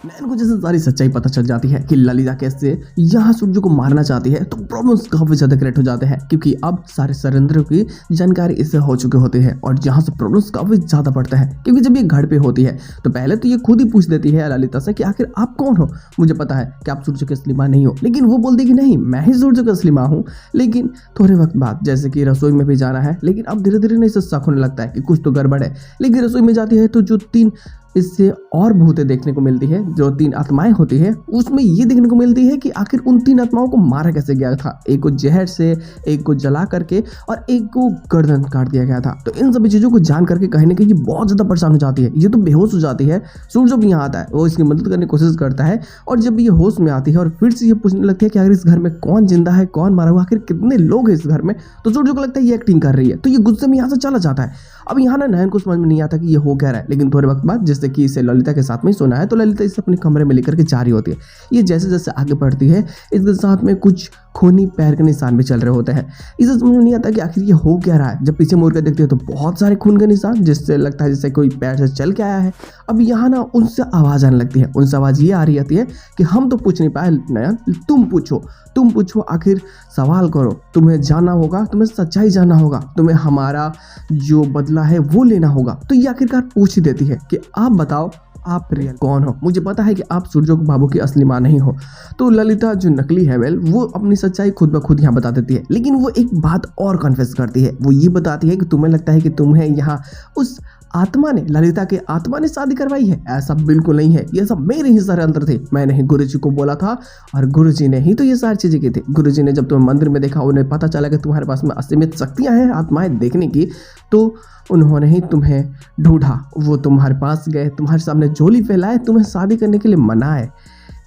नैन को जैसे सारी सच्चाई पता चल जाती है कि ललिता कैसे यहाँ सूर्य को मारना चाहती है, तो प्रॉब्लम्स काफी ज्यादा क्रिएट हो जाते हैं क्योंकि अब सारे सरेंद्र की जानकारी इससे हो चुके होते हैं और जहाँ से प्रॉब्लम्स काफी ज्यादा बढ़ते हैं क्योंकि जब ये घर पे होती है तो पहले तो ये खुद ही पूछ देती है ललिता से कि आखिर आप कौन हो। मुझे पता है कि आप सूर्य की असली माँ नहीं हो, लेकिन वो बोलती कि नहीं मैं ही सूर्य की असली माँ हूँ। लेकिन थोड़े वक्त बाद जैसे कि रसोई में भी जाना है, लेकिन अब धीरे धीरे इसे शक होने लगता है कि कुछ तो गड़बड़ है। लेकिन रसोई में जाती है तो जो 3 इससे और भूतें देखने को मिलती है, जो 3 आत्माएं होती है, उसमें ये देखने को मिलती है कि आखिर उन 3 आत्माओं को मारा कैसे गया था। एक को जहर से, एक को जला करके और एक को गर्दन काट दिया गया था। तो इन सभी चीजों को जान करके कहीं ना कहीं बहुत ज्यादा परेशान हो जाती है, ये तो बेहोश हो जाती है। सूर्य भी यहाँ आता है, वो इसकी मदद करने की कोशिश करता है और जब ये होश में आती है और फिर से ये पूछने लगती है कि अगर इस घर में कौन जिंदा है, कौन मारा हुआ, आखिर कितने लोग हैं इस घर में, तो सूर्य को लगता है ये एक्टिंग कर रही है, तो ये गुस्से में यहाँ से चला जाता है। अब यहाँ ना नयन को समझ में नहीं आता कि ये हो क्या रहा है, लेकिन थोड़े वक्त बाद जैसे कि इसे ललिता के साथ में सोना है तो ललिता इसे अपने कमरे में लेकर के जा रही होती है। ये जैसे जैसे आगे बढ़ती है इसके साथ में कुछ खूनी पैर के निशान भी चल रहे होते हैं। इसे समझ में नहीं आता कि आखिर ये हो क्या रहा है। जब पीछे मुड़ कर देखते हो तो बहुत सारे खून के निशान, जिससे लगता है जैसे कोई पैर से चल के आया है। अब यहाँ ना उनसे आवाज़ आने लगती है, उनसे आवाज़ ये आ रही होती है कि हम तो पूछ नहीं पाए नयन, तुम पूछो, आखिर सवाल करो, तुम्हें जानना होगा, तुम्हें सच्चाई जानना होगा, तुम्हें हमारा जो बदला है वो लेना होगा। तो ये आखिरकार पूछ ही देती है कि आप बताओ आप रियल कौन हो। मुझे पता है कि आप सूर्य बाबू की असली माँ नहीं हो। तो ललिता जो नकली है वो अपनी सच्चाई खुद ब खुद यहाँ बता देती है, लेकिन वो एक बात और कन्फेस करती है। वो ये बताती है कि तुम्हें लगता है कि तुम्हें यहाँ उस आत्मा ने, ललिता के आत्मा ने शादी करवाई है। ऐसा बिल्कुल नहीं है, ये सब मेरे ही षड्यंत्र थे। मैंने ही गुरुजी को बोला था और गुरुजी ने ही तो ये सारी चीजें की थी। गुरुजी ने जब तुम्हें मंदिर में देखा, उन्हें पता चला कि तुम्हारे पास में असीमित शक्तियां हैं आत्माएं देखने की, तो उन्होंने ही तुम्हें ढूंढा। वो तुम्हारे पास गए, तुम्हारे सामने झोली फैलाए, तुम्हें शादी करने के लिए मनाए।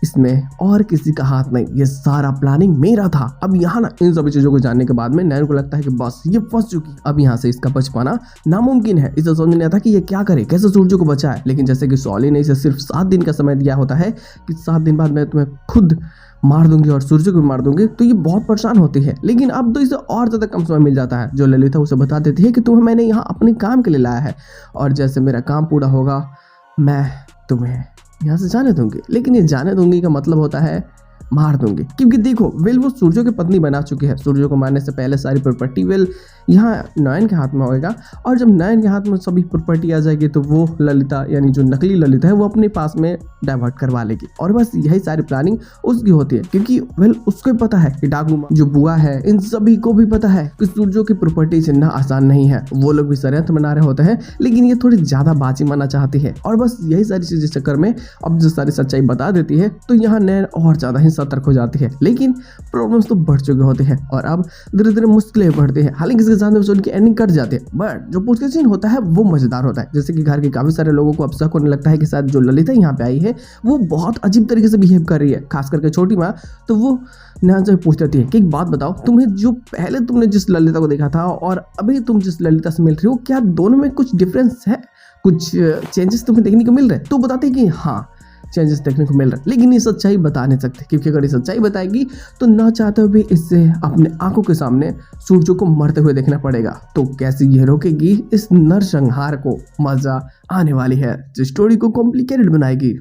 इसमें और किसी का हाथ नहीं, ये सारा प्लानिंग मेरा था। अब यहाँ ना इन सभी चीज़ों को जानने के बाद में नयन को लगता है कि बस ये फंस चुकी, अब यहाँ से इसका बच पाना नामुमकिन है। इसे समझ नहीं आता कि ये क्या करे, कैसे सूर्य को बचाए। लेकिन जैसे कि सॉली ने इसे सिर्फ 7 दिन का समय दिया होता है कि 7 दिन बाद मैं तुम्हें खुद मार दूंगी और सूर्य को भी मार दूंगी, तो ये बहुत परेशान होती है। लेकिन अब तो इसे और ज़्यादा कम समय मिल जाता है। जो ललिता उसे बता देती है कि तुम्हें मैंने यहाँ अपने काम के लिए लाया है और जैसे मेरा काम पूरा होगा मैं तुम्हें यहाँ से जाने दूंगी। लेकिन ये जाने दूंगी का मतलब होता है मार दूंगी, क्योंकि देखो वेल वो सूर्य की पत्नी बना चुकी है। सूर्य को मारने से पहले सारी प्रॉपर्टी वेल यहाँ नयन के हाथ में होएगा और जब नयन के हाथ में सभी प्रॉपर्टी आ जाएगी तो वो ललिता यानी जो नकली ललिता है वो अपने पास में डाइवर्ट करवा लेगी और बस यही सारी प्लानिंग उसकी होती है। क्योंकि वेल उसको पता है कि डाकू जो बुआ है, इन सभी को भी पता है कि सूर्य की प्रॉपर्टी छीनना आसान नहीं है। वो लोग भी षड्यंत्र बना रहे होते हैं, लेकिन ये थोड़ी ज्यादा बाजी मानना चाहती है और बस यही सारी चीजें चक्कर में अब जो सारी सच्चाई बता देती है तो यहाँ नयन और ज्यादा ही सतर्क हो जाती है। लेकिन प्रॉब्लम्स तो बढ़ चुके होते हैं और अब धीरे धीरे मुश्किलें बढ़ती हैं। हालांकि इसके साथ में उनकी एंडिंग कट जाती है, बट जो पूछ के सीन होता है वो मजेदार होता है। जैसे कि घर के काफी सारे लोगों को अब शक होने लगता है कि शायद जो ललिता यहाँ पे आई है वो बहुत अजीब तरीके से बिहेव कर रही है, खास करके छोटी माँ। तो वो नयन से पूछ लेती है कि एक बात बताओ, तुम्हें जो पहले तुमने जिस ललिता को देखा था और अभी तुम जिस ललिता से मिल रही हो, क्या दोनों में कुछ डिफरेंस है, कुछ चेंजेस तुम्हें देखने को मिल रहे हैं? तो बताते हैं कि हाँ चेंजेस देखने को मिल रहा है, लेकिन ये सच्चाई बता नहीं सकते क्योंकि अगर ये सच्चाई बताएगी तो ना चाहते हुए भी इससे अपने आंखों के सामने सूर्य को मरते हुए देखना पड़ेगा। तो कैसे ये रोकेगी इस नरसंहार को? मजा आने वाली है जो स्टोरी को कॉम्प्लिकेटेड बनाएगी।